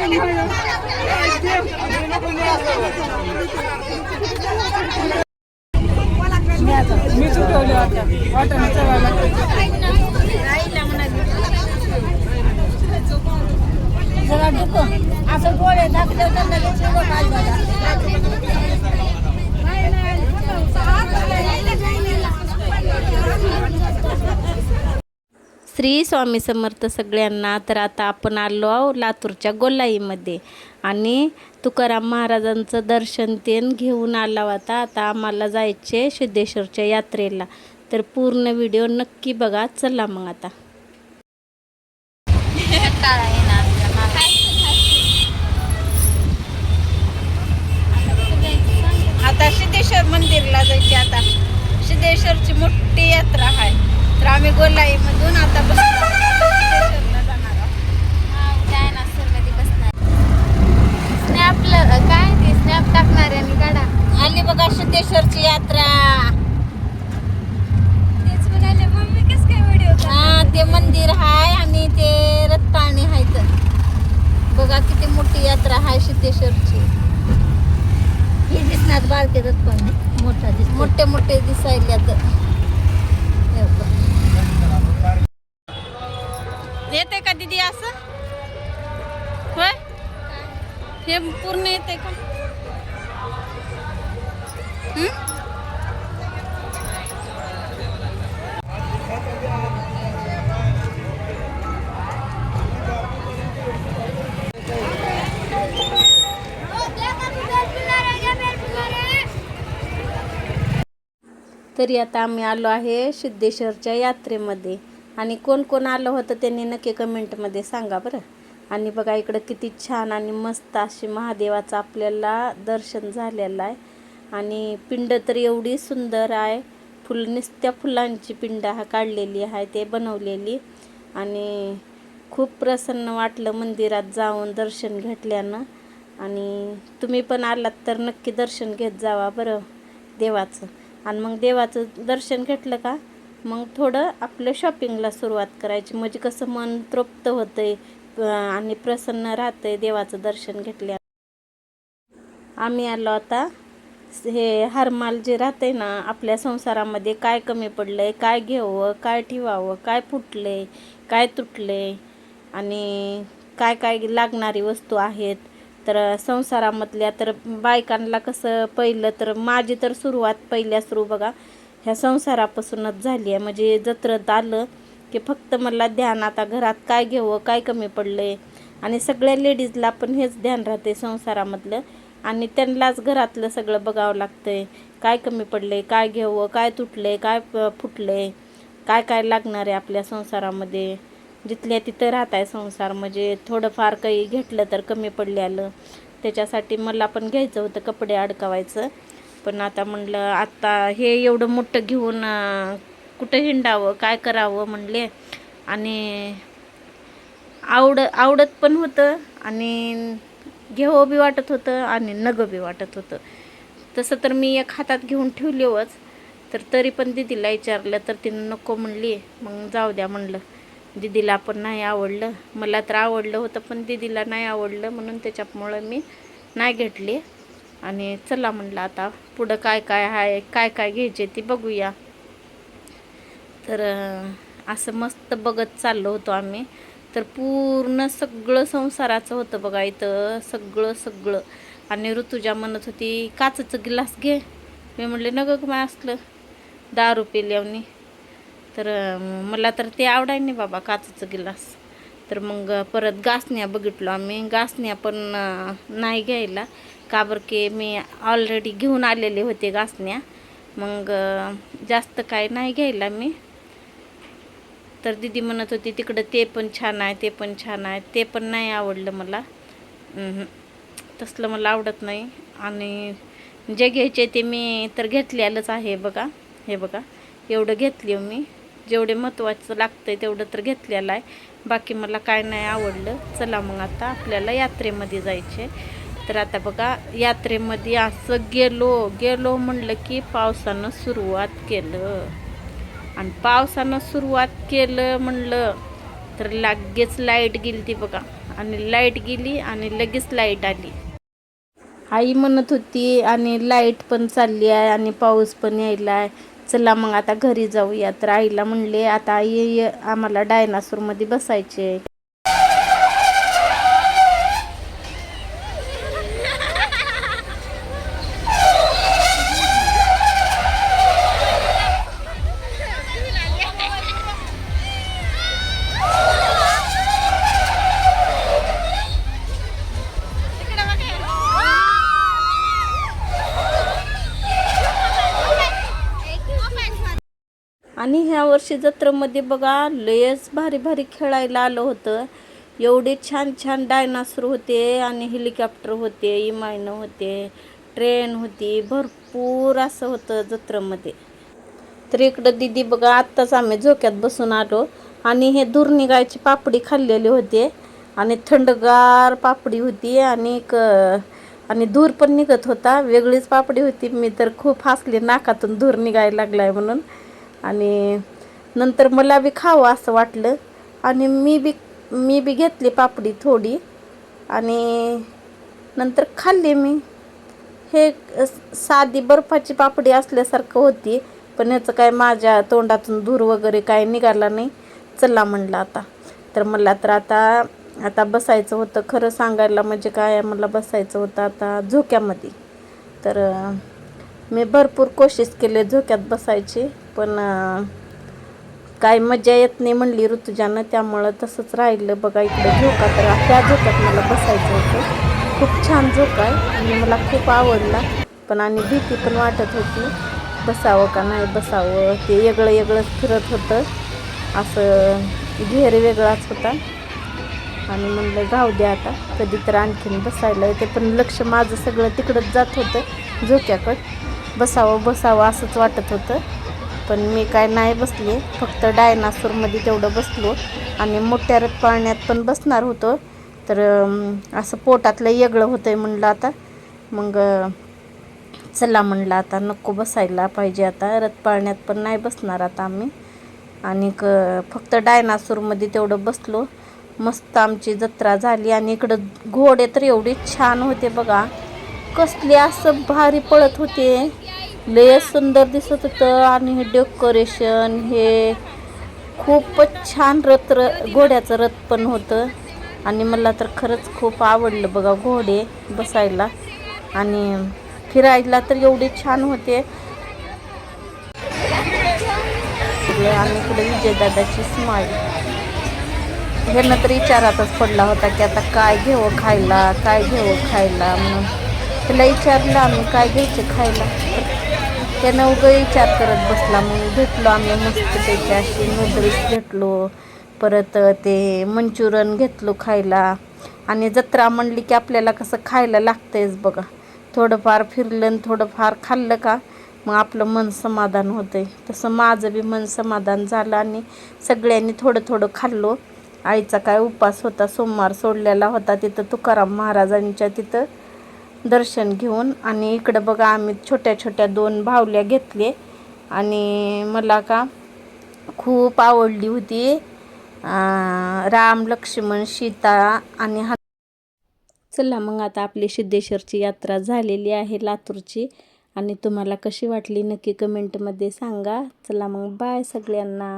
मी ठेवले आता वाटण जरा डुको असं डोळे दाखले श्री स्वामी समर्थ सगळ्यांना. तर आता आपण आलो आहो लातूरच्या गोलाईमध्ये आणि तुकाराम महाराजांचं दर्शन तेन घेऊन आला होता. आता आम्हाला जायचे सिद्धेश्वरच्या यात्रेला. तर पूर्ण व्हिडिओ नक्की बघा. चला मग आता आता सिद्धेश्वर मंदिरला जायची. आता सिद्धेश्वरची मोठी यात्रा आहे. तर आम्ही गोलाईमधून आता सिद्धेश्वरला जाणार आहोत. डायनासोरमध्ये बसणार. स्नॅपला काय ते स्नॅप टाकणार आणि काढा. आली बघा सिद्धेश्वरची यात्रा. तेच म्हणाले मम्मी कसं काय व्हिडिओ. हा ते मंदिर आहे आणि ते रत्ताणी आहेत. बघा किती मोठी यात्रा आहे सिद्धेश्वरची. हे दिसणार बारके रत्ताणी मोठा दिस मोठे मोठे दिसायल्यात. येते का दीदी असं होय. हे पूर्ण येते का. तरी आता आम्ही आलो आहे सिद्धेश्वरच्या यात्रेमध्ये. आणि कोण कोण आलं होतं त्यांनी नक्की कमेंटमध्ये सांगा बरं. आणि बघा इकडं किती छान आणि मस्त अशी महादेवाचं आपल्याला दर्शन झालेलं आहे. आणि पिंड तर एवढी सुंदर आहे. नुसत्या फुलांची पिंड हा काढलेली आहे ते बनवलेली. आणि खूप प्रसन्न वाटलं मंदिरात जाऊन दर्शन घेतल्यानं. आणि तुम्ही पण आलात तर नक्की दर्शन घेत जावा बरं देवाचं. आणि मग देवाचं दर्शन घेतलं का मग थोडं आपलं शॉपिंगला सुरुवात करायची. म्हणजे कसं मन तृप्त होतंय आणि प्रसन्न राहतंय देवाचं दर्शन घेतल्या. आम्ही आलो आता हे हरमाल जे राहतंय ना आपल्या संसारामध्ये काय कमी पडलंय, काय घ्यावं, काय ठेवावं, काय फुटलंय, काय तुटलंय आणि काय काय लागणारी वस्तू आहेत. तर संसारामधल्या तर बायकांना कसं पहिलं तर माझी तर सुरुवात पहिल्या सुरू बघा ह्या संसारापासूनच झाली आहे. म्हणजे जत्रेत आलं की फक्त मला ध्यान आता घरात काय घ्यावं, काय कमी पडलंय. आणि सगळ्या लेडीजला पण हेच ध्यान राहते संसारामधलं. आणि त्यांनाच घरातलं सगळं बघावं लागतंय. काय कमी पडलंय, काय घ्यावं, काय तुटलंय, काय फुटलंय, काय काय लागणार आहे आपल्या संसारामध्ये. जिथल्या तिथं राहत आहे संसार. म्हणजे थोडंफार काही घेतलं तर कमी पडलेलं. त्याच्यासाठी मला पण घ्यायचं होतं कपडे अडकवायचं. पण आता म्हणलं आता हे एवढं मोठं घेऊन कुठं हिंडावं, काय करावं म्हणले. आणि आवडत पण होतं आणि घेवं बी वाटत होतं आणि नगं बी वाटत होतं. तसं तर मी एक हातात घेऊन ठेवलेवच. तर तरी पण दीदीला विचारलं तर तिनं नको म्हणली. मग जाऊ द्या म्हणलं. दीदीला पण नाही आवडलं. मला तर आवडलं होतं पण दीदीला नाही आवडलं म्हणून त्याच्यामुळं मी नाही घेतली. आणि चला म्हणलं आता पुढं काय काय आहे, काय काय घ्यायचे ती बघूया. तर असं मस्त बघत चाललो होतो आम्ही. तर पूर्ण सगळं संसाराचं होतं बघा इथं सगळं. आणि ऋतुजा म्हणत होती काचेचं गिलास घे. मी म्हणले नगं मग असलं दारू पिल्यावनी. तर मला तर ते आवडाय नाही बाबा काचेचं गिलास. तर मग परत घासण्या बघितलो आम्ही. घासण्या पण नाही घ्यायला का बरं की मी ऑलरेडी घेऊन आलेले होते घासण्या. मग जास्त काय नाही घ्यायला मी. तर दीदी म्हणत होती तिकडं ते पण छान आहे, ते पण छान आहे. ते पण नाही आवडलं मला. तसलं मला आवडत नाही. आणि जे घ्यायचे ते मी तर घेतलेलंच आहे बघा. हे बघा एवढं घेतली मी. जेवढे महत्त्वाचं लागतंय तेवढं तर घेतलेलं आहे. बाकी मला काय नाही आवडलं. चला मग आता आपल्याला यात्रेमध्ये जायचे. तर आता बघा यात्रेमध्ये असं गेलो म्हणलं की पावसानं सुरुवात केलं. आणि पावसानं सुरुवात केलं म्हणलं तर लगेच लाईट गेली ती बघा. आणि लाईट गेली आणि लगेच लाईट आली. आई म्हणत होती आणि लाईट पण चालली आहे आणि पाऊस पण यायला आहे, चला मग आता घरी जाऊया. तर आईला म्हणले आता आई आम्हाला डायनासोरमध्ये बसायचे. आणि ह्या वर्षी जत्रेमध्ये बघा लयच भारी भारी खेळायला आलं होतं. एवढे छान छान डायनासोर होते आणि हेलिकॉप्टर होते, इमायनं होते, ट्रेन होती, भरपूर असं होतं जत्रेमध्ये. तर इकडं दीदी बघा आत्ताच आम्ही झोक्यात बसून आलो आणि हे दूर निघायची पापडी खाल्लेली होते आणि थंडगार पापडी होती आणि धूर पण निघत होता. वेगळीच पापडी होती. मी तर खूप हसले, नाकातून धूर निघायला लागलाय म्हणून. आणि नंतर मला बी खावं असं वाटलं आणि मी बी घेतली पापडी थोडी आणि नंतर खाल्ली मी. हे साधी बर्फाची पापडी असल्यासारखं होती, पण याचं काय माझ्या तोंडातून धूर वगैरे काय निघाला नाही. चला म्हणलं आता. तर मला तर आता बसायचं होतं. खरं सांगायला म्हणजे काय, मला बसायचं होतं आता झोक्यामध्ये. तर मी भरपूर कोशिश केली झोक्यात बसायची, पण काय मजा येत नाही म्हणली ऋतुजानं, त्यामुळं तसंच राहिलं. बघा इकडं झोका, तर त्या झोक्यात मला बसायचं होतं. खूप छान झोका आहे आणि मला खूप आवडला, पण आणि भीती पण वाटत होती बसावं का नाही बसावं. ते वेगळं वेगळंच फिरत होतं, असं घेर वेगळाच होता आणि म्हणलं जाऊ द्या आता कधी तर आणखीन बसायला येते. पण लक्ष माझं सगळं तिकडंच जात होतं झोक्याकडं. बसावं असंच वाटत होतं, पण मी काय नाही बसले. फक्त डायनासोरमध्ये तेवढं बसलो आणि मोठ्या रथ पाळण्यात पण बसणार होतो. तर असं पोटातलं वेगळं होतं आहे म्हणलं आता. मग चला म्हणलं आता नको बसायला पाहिजे, आता रथ पाळण्यात पण नाही बसणार आता आम्ही. आणि फक्त डायनासोरमध्ये तेवढं बसलो. मस्त आमची जत्रा झाली. आणि इकडं घोडे तर एवढे छान होते बघा, कसले असं भारी पळत होते, लय सुंदर दिसत होतं. आणि हे डेकोरेशन हे खूपच छान घोड्याचं रथ पण होतं. आणि मला तर खरंच खूप आवडलं बघा घोडे बसायला आणि फिरायला तर एवढे छान होते. आणि इकडे विजयदादाची स्माईल, ह्यांना तर विचारातच पडला होता की आता काय घेऊ खायला म्हणून. त्याला विचारलं आम्ही काय घ्यायचं खायला, त्यानं उगं विचार करत बसला. मग घेतलो आम्ही मस्तपैकी अशी नूडल्स घेतलो, परत ते मंचुरियन घेतलो खायला. आणि जत्रा म्हणली की आपल्याला कसं खायला लागतंयच बघा. थोडंफार फिरलं आणि थोडंफार खाल्लं का मग आपलं मन समाधान होतंय. तसं माझं बी मन समाधान झालं आणि सगळ्यांनी थोडं थोडं खाल्लो. आईचा काय उपास होता, सोमवार सोडलेला होता तिथं तुकाराम महाराजांच्या तिथं दर्शन घेऊन. आणि इकडं बघा आम्ही छोट्या छोट्या 2 बाहुल्या घेतले आणि मला का खूप आवडली होती. राम लक्ष्मण सीता आणि चला मग आता आपली सिद्धेश्वरची यात्रा झालेली आहे लातूरची. आणि तुम्हाला कशी वाटली नक्की कमेंटमध्ये सांगा. चला मग बाय सगळ्यांना.